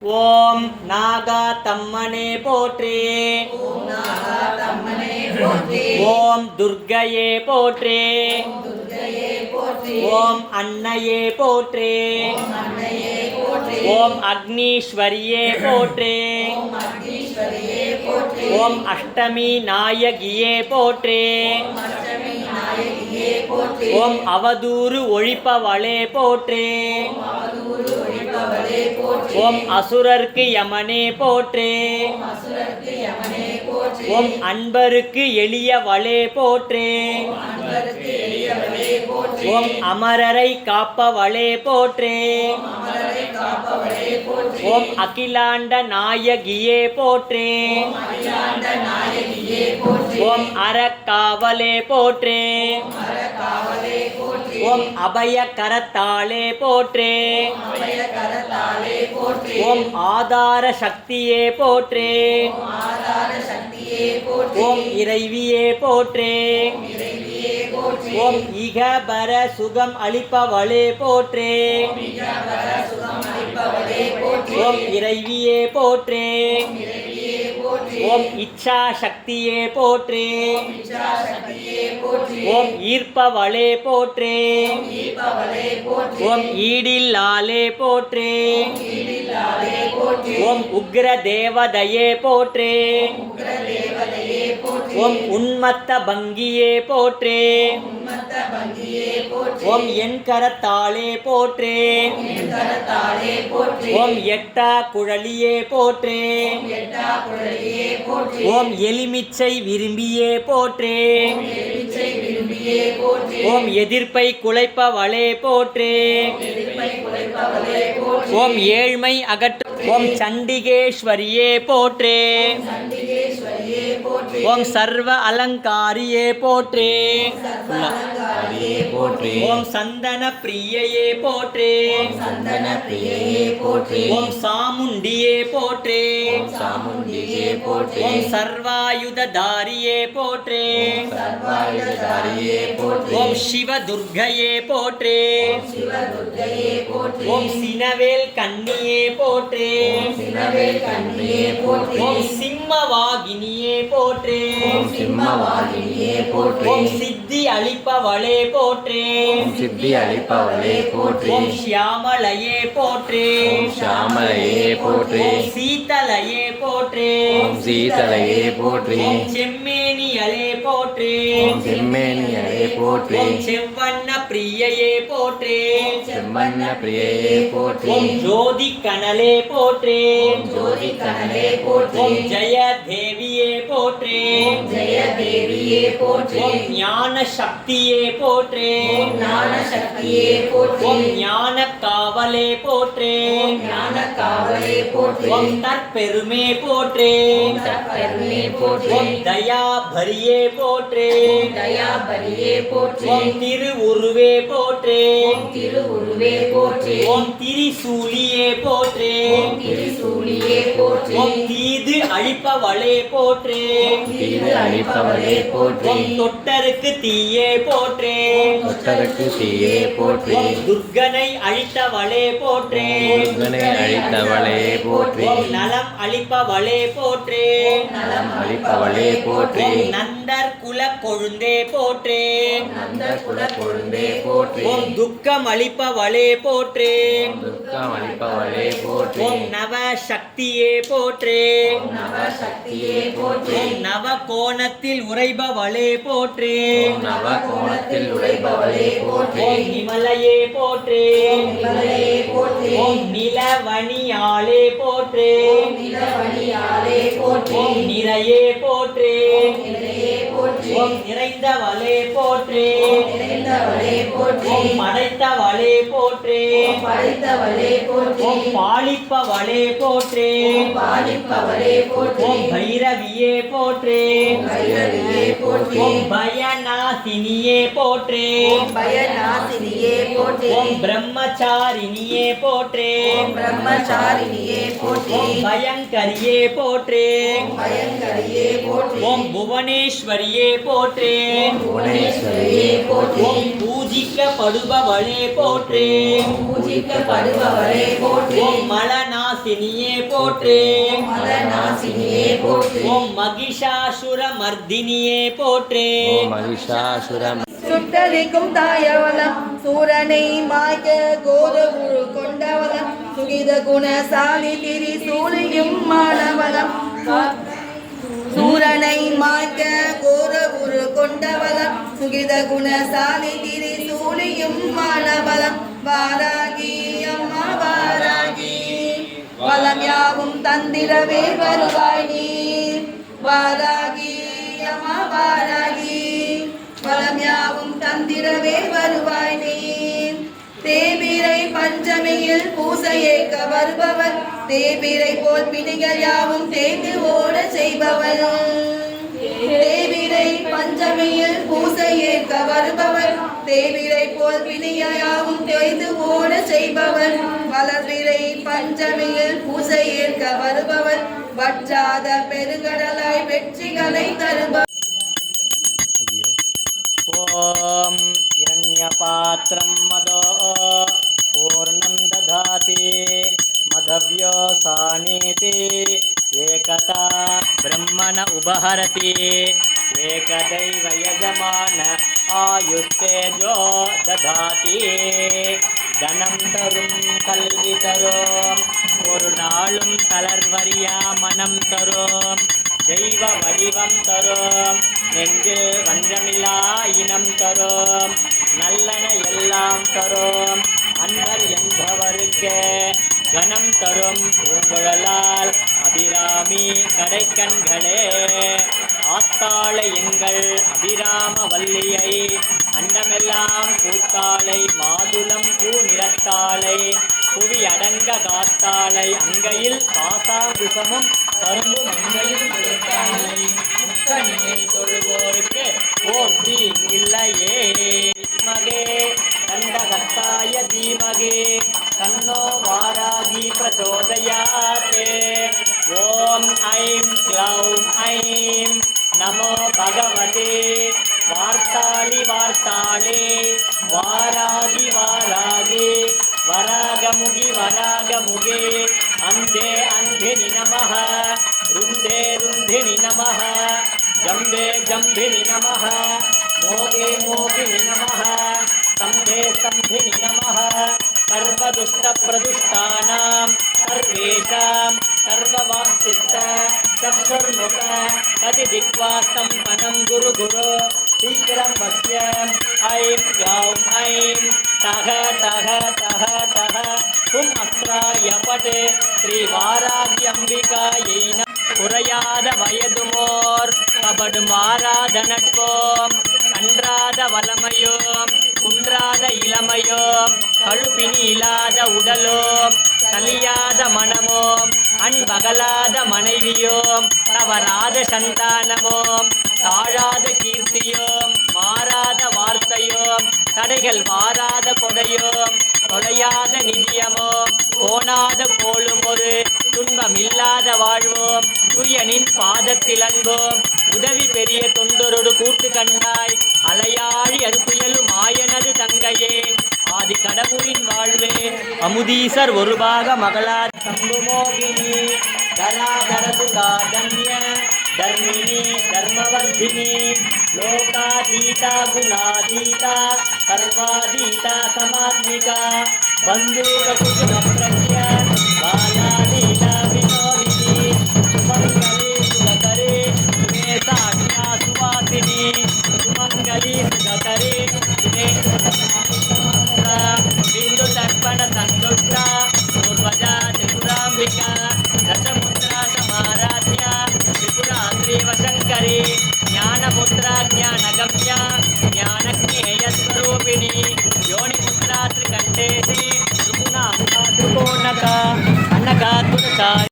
ஓம் நாகாத்தம்மனே போற்றி. ஓம் துர்க்கையே போற்றி. ஓம் அன்னையே போற்றி. ஓம் அக்னீஸ்வரியே போற்றி. ஓம் அஷ்டமி நாயகியே போற்றி. ஓம் அவதூறு ஒழிப்பவளே போற்றி. ஓம் அசுரர்க்கு யமனே போற்றி. ஓம் அன்பருக்கு எளியவளே போற்றி. ஓம் அமரரை காப்பவளே போற்றி. ஓம் அகிலாண்ட நாயகியே போற்றி. ஓம் அறக்காவலே போற்றி. ஓம் அபய கரத்தாளே போற்றி. ஓம் ஆதார சக்தியே போற்றி. ஓம் இறைவியே போற்றி. ஓம் இகபர சுகம் அளிப்பவளே போற்றி. ஓம் இறைவியே போற்றி. ஓம் இச்சா சக்தியே போற்றி. ஓம் ஈர்ப்பவளே போற்றி. ஓம் ஈடில்லாலே போற்றி. ஓம் உக்ர தேவதையே போற்றி. ஓம் உன்மத்த பங்கியே போற்றி. ஓம் என் கரத்தாளே போற்றி. ஓம் எட்டா குழலியே போற்றி. ஓம் எலுமிச்சை விரும்பியே போற்றி. ஓம் எதிர்ப்பை குலைப்பவளே போற்றி. ஓம் ஏழ்மை அகற்று. ஓம் சண்டிகேஸ்வரியே போற்றி. ஓம் சர்வ அலங்காரியே போற்றி. ஓம் சந்தன பிரியையே போற்றி. ஓம் சாமுண்டியே போற்றி. ஓம் சர்வாயுததாரியே போற்றி. ஓம் சிவ துர்க்கையே போற்றி. ஓம் சினவேல் கண்ணியே போற்றி. ஓம் சிம்மவாகினியே போற்றி. ஓம் சித்தி அளிப்பவளே போற்றி. ஓம் ஷியாமளையே போற்றி. ஓம் சீதளையே போற்றி. ஓம் செம்மேனியலே போற்றி. ஓம் செவ்வண்ண பிரியையே போற்றி. ஓம் ஜோதி கனலே போற்றி. ஓம் ஜெய தேவியே போற்றி. ஓம் ஞான சக்தியே போற்றி. ஓம் ஞான காவலே போற்றி. ஓம் தற்பெருமே போற்றி. ஓம் தயாபரியே போற்றி. ஓம் திருவுருவே போற்றி. ஓம் திரிசூலியே போற்றி. ஓம் தீது அழிப்பவளே போற்றி. ஓம் தொட்டருக்கு தீயே போற்றி. ஓம் துர்கனை அழித்தவளே போற்றி. ஓம் நலம் அளிப்பவளே போற்றி. ஓம் நந்தர் குல கொழுந்தே போற்றி. ஓம் துக்கம் அளிப்பவளே போற்றி. ஓம் நவ சக்தியே போற்றி. ஓம் நவ கோணத்தில் உறைபவளே போற்றி. ஓம் நிமலையே போற்றி. ஓம் நிலவணியாலே போற்றி. ஓம் நிறையே போற்றி. ஓம் நிறைந்தவளே போற்றி. ஓம் படைத்தவளே போற்றி. ஓம் பாலிப்பவளே போற்றி. ஓம் பைரவியே போற்றி. ஓம் பயநாசினியே போற்றி. ஓம் பிரம்மச்சாரிணியே போற்றி. ஓம் பயங்கரியே போற்றி. ஓம் புவனேஸ்வரியே போற்றி. ஓம் பூஜிக்கப்படுபவளே போற்றி. ஓம் மலநாசினியே மலநாசினியே போற்று. மலநாசினியே போற்று. ஓம் மகிஷாசுர மர்தினியே போற்று. ஓம் மகிஷாசுர சுட்டரிக்கும் தாயவலம் சூரனை மாய்க்க கோர உரு கொண்டவலம் சுகித குணசாலி திரி சூழியும் மாணவலம் சூரனை மாய்க்க கோர உரு கொண்டவலம் சுகித குணசாலி திரி சூழியும் மாணவலம் வாராகி அம்மா வாராகி வலம் யாவும் தந்திரவே வருவாய் நீ வாராகி அம்மா வாராகி வலம் யாவும் தந்திரவே வருவாய் நீ தேபிரை பஞ்சமியில் பூசையேற்க வருபவர் தேபிரை போல் பிணிகள் யாவும் தேய்ந்து ஓட செய்பவர் தேபிரை பஞ்சமியில் பூசையேற்க வருபவர் தேபிரை போல் பிணிகள் யாவும் தேய்ந்து ஓட செய்பவர் வளர்விரை பஞ்சமியில் பூசையேற்க வருபவர் வற்றாத பெருங்கடலாய் வெற்றிகளை தருபவர். ஓம் இரண்யபாத்ரம் மதோ பூர்ணம் ததாதி மதவ்யோ சானீதி ஏகதா பிரம்மண உபஹரதி ஏகதைவ யஜமான ஆயுஸ்தேஜோ ததாதி தனம் தரும் கல்வி தரும் ஒரு நாளும் தளர்வறியா மனம் தரும் தெய்வ வடிவம் தரும் நெஞ்சில் வஞ்சமில்லா இனம் தரும் நல்லன எல்லாம் தரும் அன்பர் என்பவருக்கு கணம் தரும் பூங்குழலால் அபிராமி கடைக்கண்களே ஆத்தாளை எங்கள் அபிராம வல்லியை அண்டமெல்லாம் கூத்தாளை மாதுளம் பூ நிறத்தாளை புவி அடங்க காத்தாளை அங்கையில் பாசாங்குசமும் கரும்பு மங்கையில் கொடுத்தாளை முக்கணியை தொழுவோருக்கு போற்றி இல்லையே மகே கண்டகத்தாய தீமகே தன்னோ வாராகி பிரச்சோதயாதே. ஓம் ஐம் க்ளௌம் ஐம் நமோ பகவதே வார்த்தாளி வார்த்தாளே வாராகி வாராகி வராகமுகி வராகமுகே அந்தே அந்தினி நமः ருந்தே ருந்தினி நமः ஜம்பே ஜம்பினி நமः மோகே மோகினி நமः ஸ்தம்பே ஸ்தம்பினி நமः சர்வதுஷ்டப்ரதுஷ்டானாம் சர்வேஷாம் சர்வவாக்சித்த சப்சுர்முக கதிதிக்வாஸ்தம் பனம் குரு குரு சீக்கிரம் வஸ்யம் ஐம் க்ளௌம் ஐம் தக தக தக தக ஹும் அஸ்ராய பட் ஸ்ரீ வாராகியம்பிகாயை குறையாத வயதுமோர் கபடு மாறாத நட்போம் கன்றாத வளமையோம் குன்றாத இளமையோம் கழுப்பினி இல்லாத உடலோம் கலியாத மனமோம் அன்பகலாத மனைவியோம் தவறாத சந்தானமோம் தாழாத கீர்த்தியோம் மாறாத வார்த்தையோம் தடைகள் மாறாத கொடையோம் தொலையாத நிதியமோம் கோணாத கோளும் ஒரு துன்பமில்லாத வாழ்வோம் துயனின் பாதத்தில் அன்போம் உதவி பெரிய தொண்டரோடு கூட்டு கண்டாய் அலையாழி அது புயலும் ஆயனது தங்கையே ஆதி கடவுளின் வாழ்வே அமுதீசர் ஒரு பாக மகளார் சம்புமோகினி தராதரசுகாதன்ய தர்மினி தர்மவர்தினி லோகாதீதா குணாதீதா சர்வாதீதா சமாத்மிகா பந்தூக குசும பிரக்ய பாலாதீதா வினோதினி சுமங்கலி சுககரே மே சாட்யா சுவாசினி சுமங்கலி சுககரே மே बिंदु तर्पण संदुष्टा पूर्वजा त्रिपुरांबिका दशमुद्रा समाराध्या त्रिपुरात्रीव शंकरी ज्ञानमुद्रा ज्ञानगम्या ज्ञानज्ञेयस्वरूपिणी योनिमुद्रा त्रिकण्ठेशे त्रिपुणा त्रिकोणका अन्नकातुरचारि